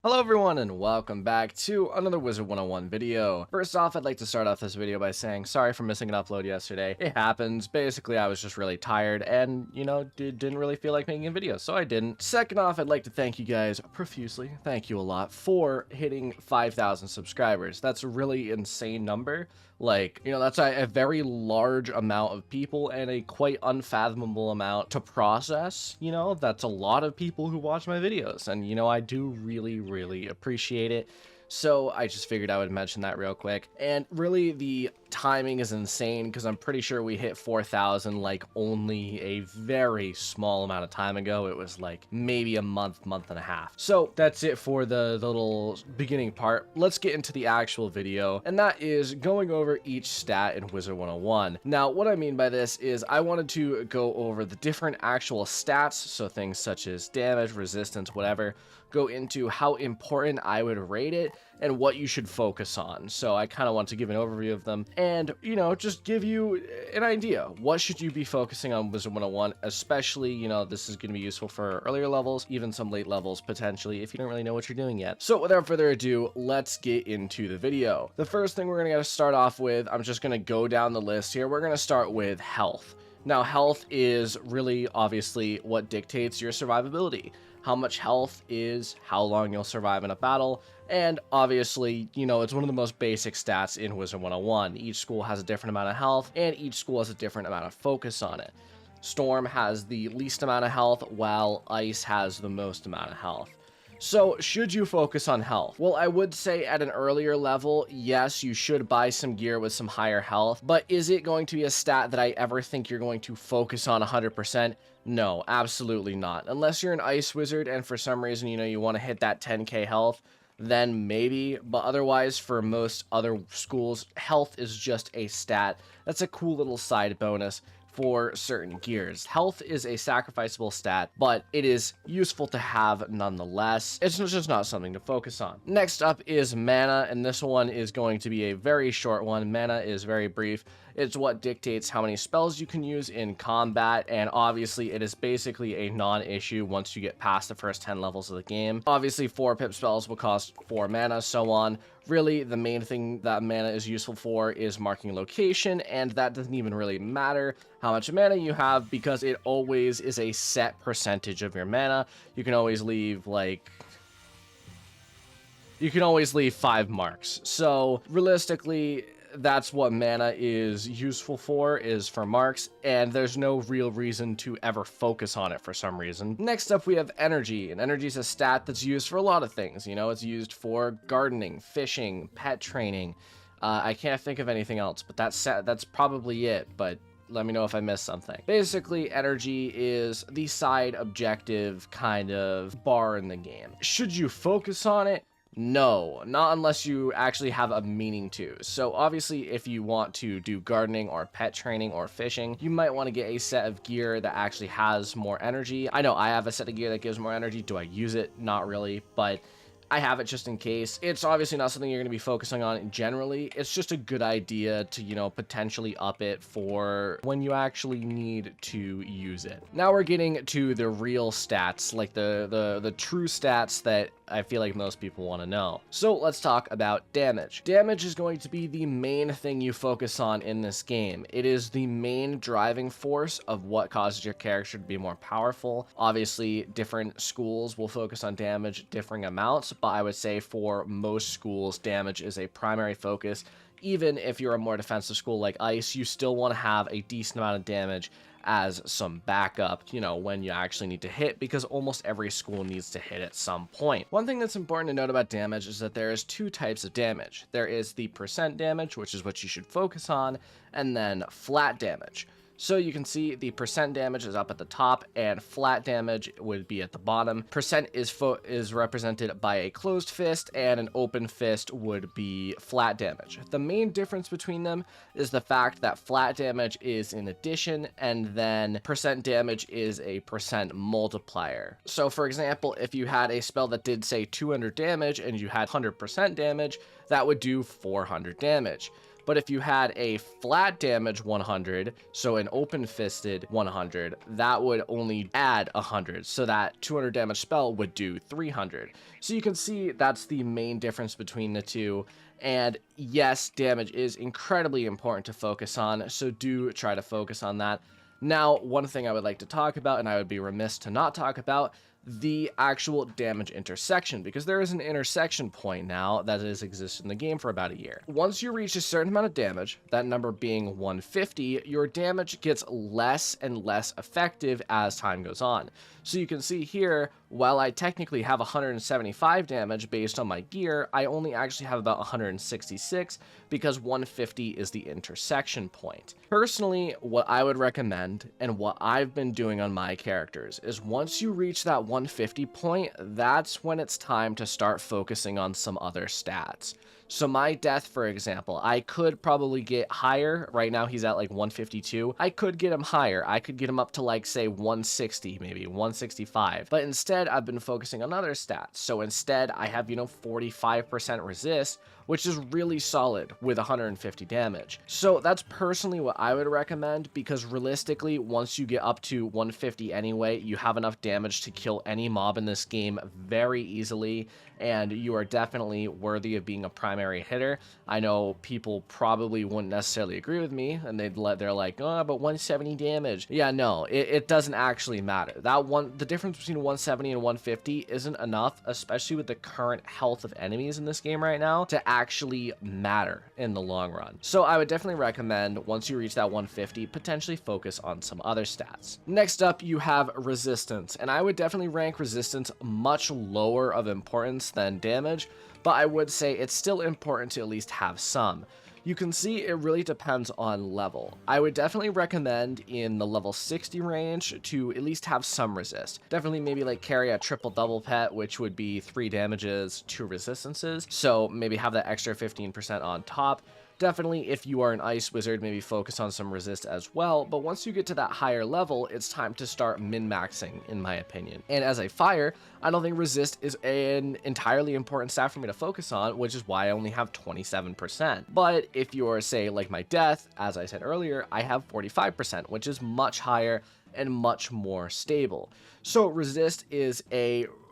Hello everyone and welcome back to another Wizard101 video. First off, I'd like to start off this video by saying sorry for missing an upload yesterday. It happens. Basically, I was just really tired and, didn't really feel like making a video, so I didn't. Second off, I'd like to thank you guys profusely. Thank you a lot for hitting 5,000 subscribers. That's a really insane number. That's a very large amount of people and a quite unfathomable amount to process. That's a lot of people who watch my videos, and, I do really appreciate it. So I just figured I would mention that real quick. And really, the timing is insane because I'm pretty sure we hit 4,000 like only a very small amount of time ago. It was like maybe a month and a half. So that's it for the little beginning part. Let's get into the actual video, and that is going over each stat in Wizard101. Now, what I mean by this is I wanted to go over the different actual stats, so things such as damage, resistance, whatever, go into how important I would rate it and what you should focus on. So I kind of want to give an overview of them and, just give you an idea. What should you be focusing on Wizard101, especially, this is going to be useful for earlier levels, even some late levels potentially, if you don't really know what you're doing yet. So without further ado, let's get into the video. The first thing we're going to start off with, I'm just going to go down the list here. We're going to start with health. Now, health is really obviously what dictates your survivability. How much health is how long you'll survive in a battle, and obviously, it's one of the most basic stats in Wizard101. Each school has a different amount of health, and each school has a different amount of focus on it. Storm has the least amount of health, while Ice has the most amount of health. So, should you focus on health? Well, I would say at an earlier level, yes, you should buy some gear with some higher health, but is it going to be a stat that I ever think you're going to focus on 100%? No, absolutely not. Unless you're an Ice Wizard and for some reason, you want to hit that 10k health, then maybe, but otherwise for most other schools, health is just a stat. That's a cool little side bonus for certain gears. Health is a sacrificable stat, but it is useful to have nonetheless. It's just not something to focus on. Next up is mana, and this one is going to be a very short one. Mana is very brief. It's what dictates how many spells you can use in combat, and obviously it is basically a non-issue once you get past the first 10 levels of the game. Obviously 4 pip spells will cost 4 mana, so on. Really, the main thing that mana is useful for is marking location, and that doesn't even really matter how much mana you have because it always is a set percentage of your mana. You can always leave you can always leave 5 marks. So realistically, that's what mana is useful for, is for marks, and there's no real reason to ever focus on it for some reason. Next up, we have energy, and energy is a stat that's used for a lot of things. It's used for gardening, fishing, pet training. I can't think of anything else, but that's probably it, but let me know if I missed something. Basically, energy is the side objective kind of bar in the game. Should you focus on it? No, not unless you actually have a meaning to. So obviously, if you want to do gardening or pet training or fishing, you might want to get a set of gear that actually has more energy. I know I have a set of gear that gives more energy. Do I use it? Not really, but I have it just in case. It's obviously not something you're going to be focusing on generally. It's just a good idea to, potentially up it for when you actually need to use it. Now we're getting to the real stats, like the true stats that I feel like most people want to know. So let's talk about damage. Damage is going to be the main thing you focus on in this game. It is the main driving force of what causes your character to be more powerful. Obviously, different schools will focus on damage differing amounts, but I would say for most schools, damage is a primary focus. Even if you're a more defensive school like Ice, you still want to have a decent amount of damage as some backup, when you actually need to hit, because almost every school needs to hit at some point. One thing that's important to note about damage is that there is 2 types of damage. There is the percent damage, which is what you should focus on, and then flat damage. So you can see the percent damage is up at the top and flat damage would be at the bottom. Percent is represented by a closed fist and an open fist would be flat damage. The main difference between them is the fact that flat damage is an addition and then percent damage is a percent multiplier. So for example, if you had a spell that did say 200 damage and you had 100% damage, that would do 400 damage. But if you had a flat damage 100, so an open fisted 100, that would only add 100. So that 200 damage spell would do 300. So you can see that's the main difference between the two. And yes, damage is incredibly important to focus on, so do try to focus on that. Now, one thing I would like to talk about, and I would be remiss to not talk about, the actual damage intersection, because there is an intersection point now that has existed in the game for about a year. Once you reach a certain amount of damage, that number being 150, your damage gets less and less effective as time goes on. So you can see here, while I technically have 175 damage based on my gear, I only actually have about 166 because 150 is the intersection point. Personally, what I would recommend and what I've been doing on my characters is once you reach that 150 point, that's when it's time to start focusing on some other stats. So my death, for example, I could probably get higher. Right now he's at like 152. I could get him higher. I could get him up to like, say, 160, maybe 165. But instead, I've been focusing on other stats. So instead, I have, 45% resist, which is really solid with 150 damage. So that's personally what I would recommend, because realistically, once you get up to 150 anyway, you have enough damage to kill any mob in this game very easily, and you are definitely worthy of being a primary hitter. I know people probably wouldn't necessarily agree with me, and they're like, oh, but 170 damage. Yeah, no, it doesn't actually matter. The difference between 170 and 150 isn't enough, especially with the current health of enemies in this game right now, to actually matter in the long run. So I would definitely recommend, once you reach that 150, potentially focus on some other stats. Next up, you have resistance, and I would definitely rank resistance much lower of importance than damage, but I would say it's still important to at least have some. You can see it really depends on level. I would definitely recommend in the level 60 range to at least have some resist. Definitely maybe like carry a triple double pet, which would be 3 damages, 2 resistances. So maybe have that extra 15% on top. Definitely, if you are an ice wizard, maybe focus on some resist as well, but once you get to that higher level, it's time to start min-maxing, in my opinion. And as a fire, I don't think resist is an entirely important stat for me to focus on, which is why I only have 27%. But if you're, say, like my death, as I said earlier, I have 45%, which is much higher and much more stable. So resist is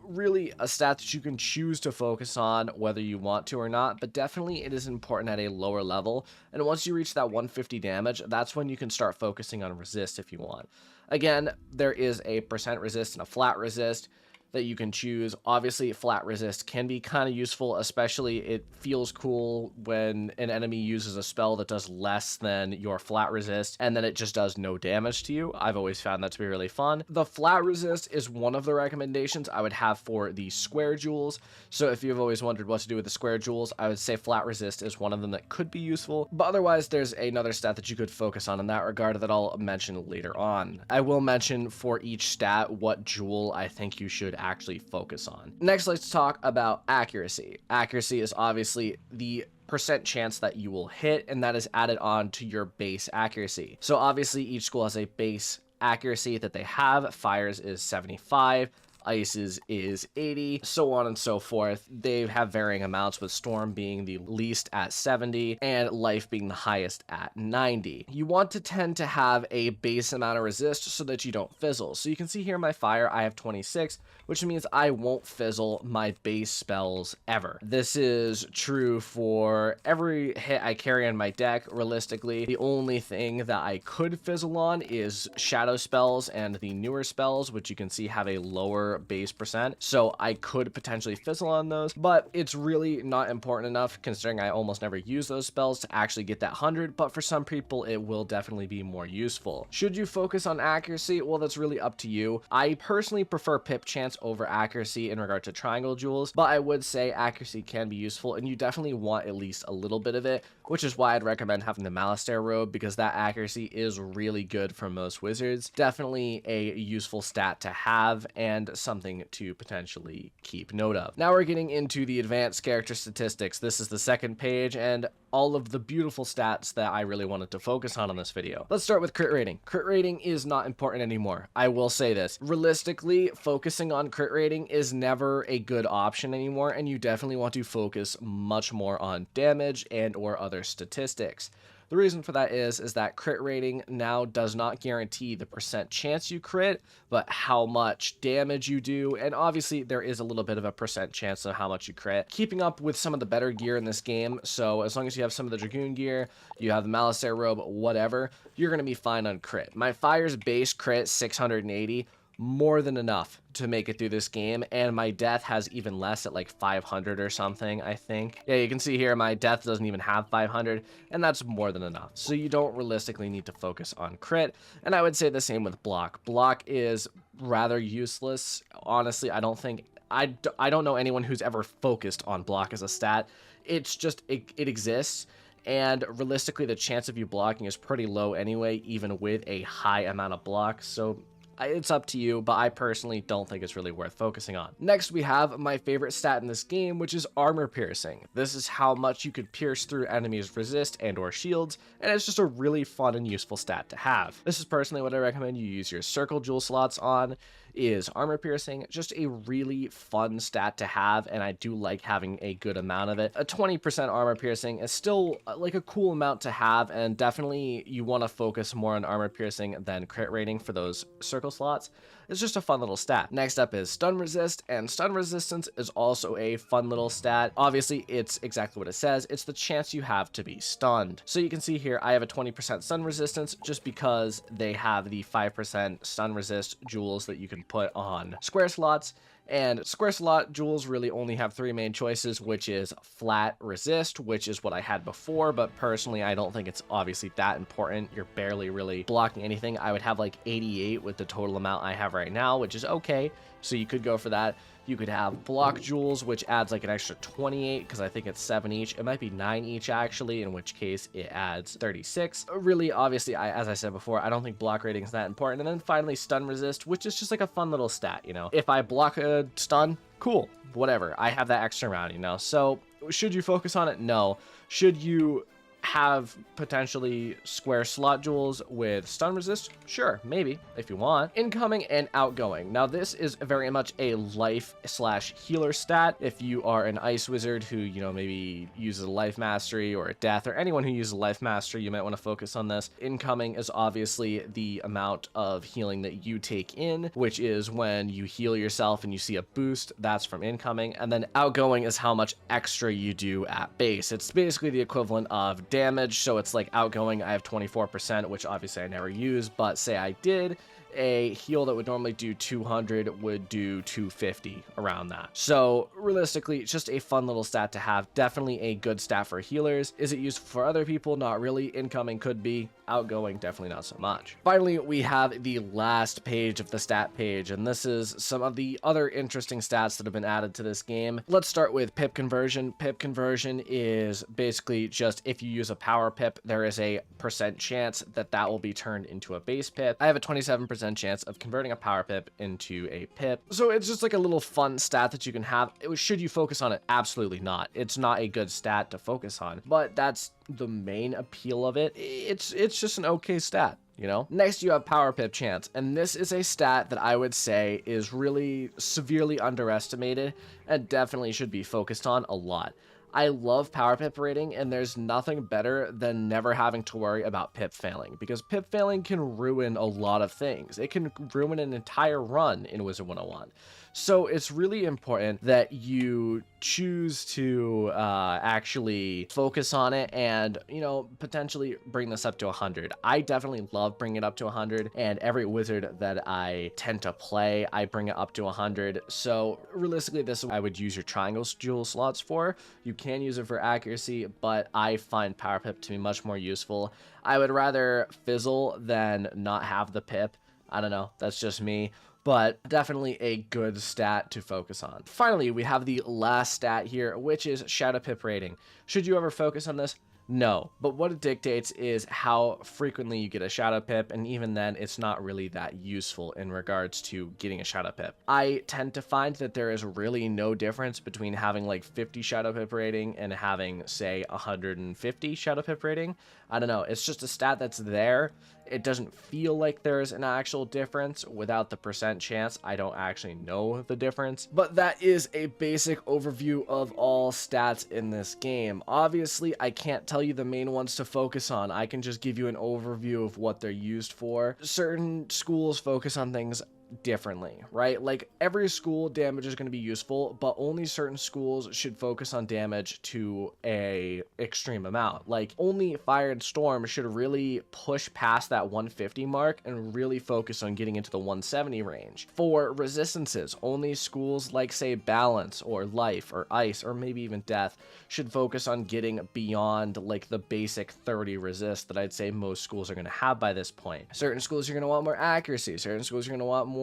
really a stat that you can choose to focus on whether you want to or not, but definitely it is important at a lower level, and once you reach that 150 damage, that's when you can start focusing on resist if you want. Again, there is a percent resist and a flat resist that you can choose. Obviously, flat resist can be kind of useful, especially it feels cool when an enemy uses a spell that does less than your flat resist, and then it just does no damage to you. I've always found that to be really fun. The flat resist is one of the recommendations I would have for the square jewels. So if you've always wondered what to do with the square jewels, I would say flat resist is one of them that could be useful. But otherwise, there's another stat that you could focus on in that regard that I'll mention later on. I will mention for each stat what jewel I think you should actually focus on. Next, let's talk about accuracy. Accuracy is obviously the percent chance that you will hit, and that is added on to your base accuracy. So obviously each school has a base accuracy that they have. Fire's is 75. Ice's is 80, so on and so forth. They have varying amounts, with Storm being the least at 70 and Life being the highest at 90. You want to tend to have a base amount of resist so that you don't fizzle. So you can see here my Fire, I have 26, which means I won't fizzle my base spells ever. This is true for every hit I carry on my deck. Realistically, the only thing that I could fizzle on is shadow spells and the newer spells, which you can see have a lower base percent, so I could potentially fizzle on those, but it's really not important enough considering I almost never use those spells to actually get that 100, but for some people it will definitely be more useful. Should you focus on accuracy? Well, that's really up to you. I personally prefer pip chance over accuracy in regard to triangle jewels, but I would say accuracy can be useful, and you definitely want at least a little bit of it, which is why I'd recommend having the Malastair robe, because that accuracy is really good for most wizards. Definitely a useful stat to have, and something to potentially keep note of. Now we're getting into the advanced character statistics. This is the second page and all of the beautiful stats that I really wanted to focus on this video. Let's start with crit rating. Crit rating is not important anymore. I will say this. Realistically, focusing on crit rating is never a good option anymore, and you definitely want to focus much more on damage and or other statistics. The reason for that is that crit rating now does not guarantee the percent chance you crit, but how much damage you do, and obviously there is a little bit of a percent chance of how much you crit. Keeping up with some of the better gear in this game, so as long as you have some of the Dragoon gear, you have the Malisaire robe, whatever, you're going to be fine on crit. My Fire's base crit 680, more than enough to make it through this game, and my death has even less at like 500 or something, I think. Yeah, you can see here my death doesn't even have 500, and that's more than enough. So you don't realistically need to focus on crit, and I would say the same with block. Block is rather useless. Honestly, I don't know anyone who's ever focused on block as a stat. It's just, it exists. And realistically, the chance of you blocking is pretty low anyway, even with a high amount of block. So it's up to you, but I personally don't think it's really worth focusing on. Next, we have my favorite stat in this game, which is armor piercing. This is how much you could pierce through enemies' resist and or shields, and it's just a really fun and useful stat to have. This is personally what I recommend you use your circle jewel slots on, is armor piercing. Just a really fun stat to have, and I do like having a good amount of it. A 20% armor piercing is still like a cool amount to have, and definitely you want to focus more on armor piercing than crit rating for those circle slots. It's just a fun little stat. Next up is stun resist, and stun resistance is also a fun little stat. Obviously, it's exactly what it says. It's the chance you have to be stunned. So you can see here, I have a 20% stun resistance just because they have the 5% stun resist jewels that you can put on square slots. And square slot jewels really only have three main choices, which is flat resist, which is what I had before, but personally I don't think it's obviously that important. You're barely really blocking anything. I would have like 88 with the total amount I have right now, which is okay. So you could go for that. You could have block jewels, which adds like an extra 28 because I think it's 7 each. It might be 9 each actually, in which case it adds 36. Really, obviously, as I said before, I don't think block rating is that important. And then finally, stun resist, which is just like a fun little stat, you know. If I block a stun, cool, whatever. I have that extra round, you know. So should you focus on it? No. Should you have potentially square slot jewels with stun resist? Sure, maybe, if you want. Incoming and outgoing. Now this is very much a life slash healer stat. If you are an ice wizard who, you know, maybe uses a life mastery or a death, or anyone who uses a life mastery, you might want to focus on this. Incoming is obviously the amount of healing that you take in, which is when you heal yourself and you see a boost, that's from incoming. And then outgoing is how much extra you do at base. It's basically the equivalent of damage, so it's like outgoing, I have 24%, which obviously I never use, but say I did, a heal that would normally do 200 would do 250, around that. So realistically, it's just a fun little stat to have. Definitely a good stat for healers. Is it useful for other people? Not really. Incoming could be. Outgoing, definitely not so much. Finally, we have the last page of the stat page, and this is some of the other interesting stats that have been added to this game. Let's start with Pip Conversion. Pip Conversion is basically just if you use a power pip, there is a percent chance that that will be turned into a base pip. I have a 27% chance of converting a power pip into a pip. So it's just like a little fun stat that you can have. Should you focus on it? Absolutely not. It's not a good stat to focus on, but that's the main appeal of it. It's just an okay stat, you know. Next, you have power pip chance, and this is a stat that I would say is really severely underestimated and definitely should be focused on a lot. I love power pip rating, and there's nothing better than never having to worry about pip failing, because pip failing can ruin a lot of things. It can ruin an entire run in Wizard101. So it's really important that you choose to actually focus on it and, you know, potentially bring this up to 100. I definitely love bringing it up to 100, and every wizard that I tend to play, I bring it up to 100. So realistically, this is what I would use your triangle jewel slots for. You can use it for accuracy, but I find power pip to be much more useful. I would rather fizzle than not have the pip. I don't know, that's just me, but definitely a good stat to focus on. Finally, we have the last stat here, which is Shadow Pip Rating. Should you ever focus on this? No, but what it dictates is how frequently you get a shadow pip, and even then it's not really that useful in regards to getting a shadow pip. I tend to find that there is really no difference between having like 50 shadow pip rating and having, say, 150 shadow pip rating. I don't know, it's just a stat that's there. It doesn't feel like there's an actual difference. Without the percent chance, I don't actually know the difference. But that is a basic overview of all stats in this game. Obviously, I can't tell you the main ones to focus on. I can just give you an overview of what they're used for. Certain schools focus on things differently, right? Like every school damage is going to be useful, but only certain schools should focus on damage to a extreme amount. Like only Fire and Storm should really push past that 150 mark and really focus on getting into the 170 range. For resistances, only schools like say Balance or Life or Ice or maybe even Death should focus on getting beyond like the basic 30 resist that I'd say most schools are going to have by this point. Certain schools you're going to want more accuracy, certain schools you're going to want more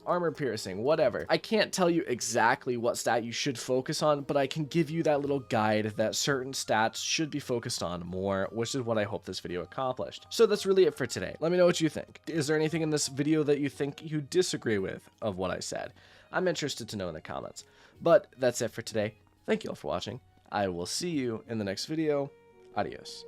armor piercing, whatever. I can't tell you exactly what stat you should focus on, but I can give you that little guide that certain stats should be focused on more, which is what I hope this video accomplished. So that's really it for today. Let me know what you think. Is there anything in this video that you think you disagree with of what I said? I'm interested to know in the comments. But that's it for today. Thank you all for watching. I will see you in the next video. Adios.